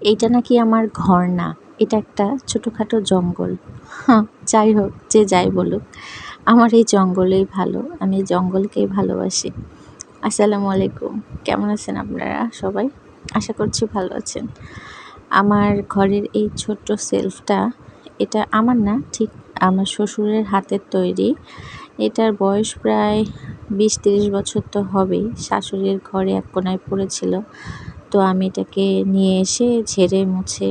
এইটা নাকি আমার ঘর না, এটা একটা ছোটোখাটো জঙ্গল। হ্যাঁ, যাই হোক, যে যাই বলুক, আমার এই জঙ্গলেই ভালো, আমি এই জঙ্গলকেই ভালোবাসি। আসসালামু আলাইকুম, কেমন আছেন আপনারা সবাই? আশা করছি ভালো আছেন। আমার ঘরের এই ছোট্ট সেলফটা, এটা আমার না, ঠিক আমার শ্বশুরের হাতের তৈরি। এটার বয়স প্রায় 20-30 বছর তো হবেই। শাশুড়ির ঘরে এক কোনায় পড়েছিল, তো আমি এটাকে নিয়ে এসে ঝেড়ে মুছে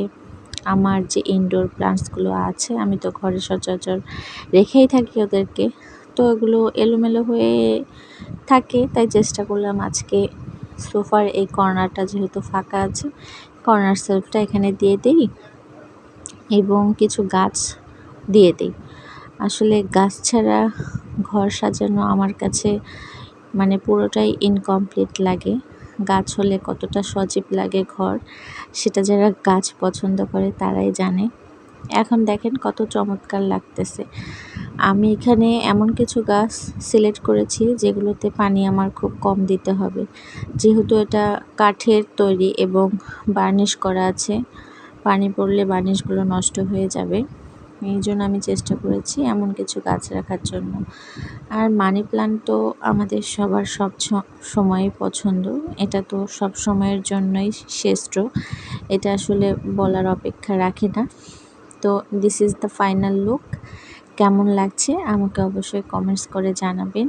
আমার যে ইনডোর প্লান্টসগুলো আছে, আমি তো ঘরে সচরাচর রেখেই থাকি ওদেরকে, তো ওগুলো এলোমেলো হয়ে থাকে, তাই চেষ্টা করলাম আজকে সোফার এই কর্নারটা যেহেতু ফাঁকা আছে, কর্নার সেলফটা এখানে দিয়ে দিই এবং কিছু গাছ দিয়ে দিই। আসলে গাছ ছাড়া ঘর সাজানো আমার কাছে মানে পুরোটাই ইনকমপ্লিট লাগে। গাছ হলে কতটা সজীব লাগে ঘর, সেটা যারা গাছ পছন্দ করে তারাই জানে। এখন দেখেন কত চমৎকার লাগতেছে। আমি এখানে এমন কিছু গাছ সিলেক্ট করেছি যেগুলোতে পানি আমার খুব কম দিতে হবে, যেহেতু এটা কাঠের তৈরি এবং বার্নিশ করা আছে, পানি পড়লে বার্নিশগুলো নষ্ট হয়ে যাবে। এই জন্য আমি চেষ্টা করেছি এমন কিছু গাছ রাখার জন্য। আর মানি প্ল্যান্ট তো আমাদের সবার সব সময় পছন্দ, এটা তো সব সময়ের জন্যই শ্রেষ্ঠ, এটা আসলে বলার অপেক্ষা রাখে না। তো this is the final look. কেমন লাগছে আমাকে অবশ্যই কমেন্টস করে জানাবেন।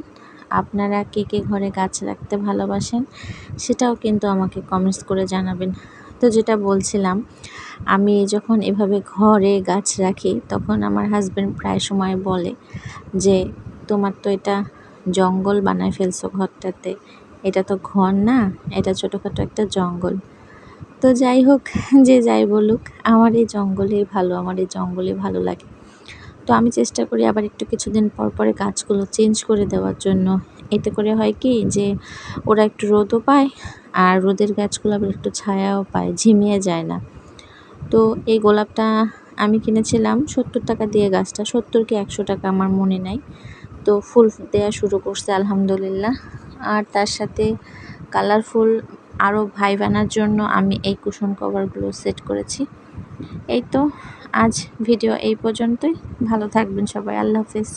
আপনারা কে কে ঘরে গাছ রাখতে ভালোবাসেন সেটাও কিন্তু আমাকে কমেন্টস করে জানাবেন। তো যেটা বলছিলাম, আমি যখন এভাবে ঘরে গাছ রাখি তখন আমার হাজব্যান্ড প্রায় সময় বলে যে তোমার তো এটা জঙ্গল বানায় ফেলছো ঘরটাতে, এটা তো ঘর না, এটা ছোটোখাটো একটা জঙ্গল। তো যাই হোক, যে যাই বলুক, আমার এই জঙ্গলেই ভালো, আমার এই জঙ্গলে ভালো লাগে। তো আমি চেষ্টা করি আবার একটু কিছুদিন পর পরে গাছগুলো চেঞ্জ করে দেওয়ার জন্য। এতে করে হয় কি যে ওরা একটু রোদও পায়, আর রোদের গাছগুলো আবার একটু ছায়াও পায়, ঝিমিয়ে যায় না। তো এই গোলাপটা আমি কিনেছিলাম 70 টাকা দিয়ে, গাছটা 70 কি 100 টাকা আমার মনে নাই। তো ফুল দেয়া শুরু করছে আলহামদুলিল্লাহ। আর তার সাথে কালারফুল আরও ভাইব আনার জন্য আমি এই কুশন কভারগুলো সেট করেছি। এই তো, আজ ভিডিও এই পর্যন্তই। ভালো থাকবেন সবাই, আল্লাহ হাফেজ।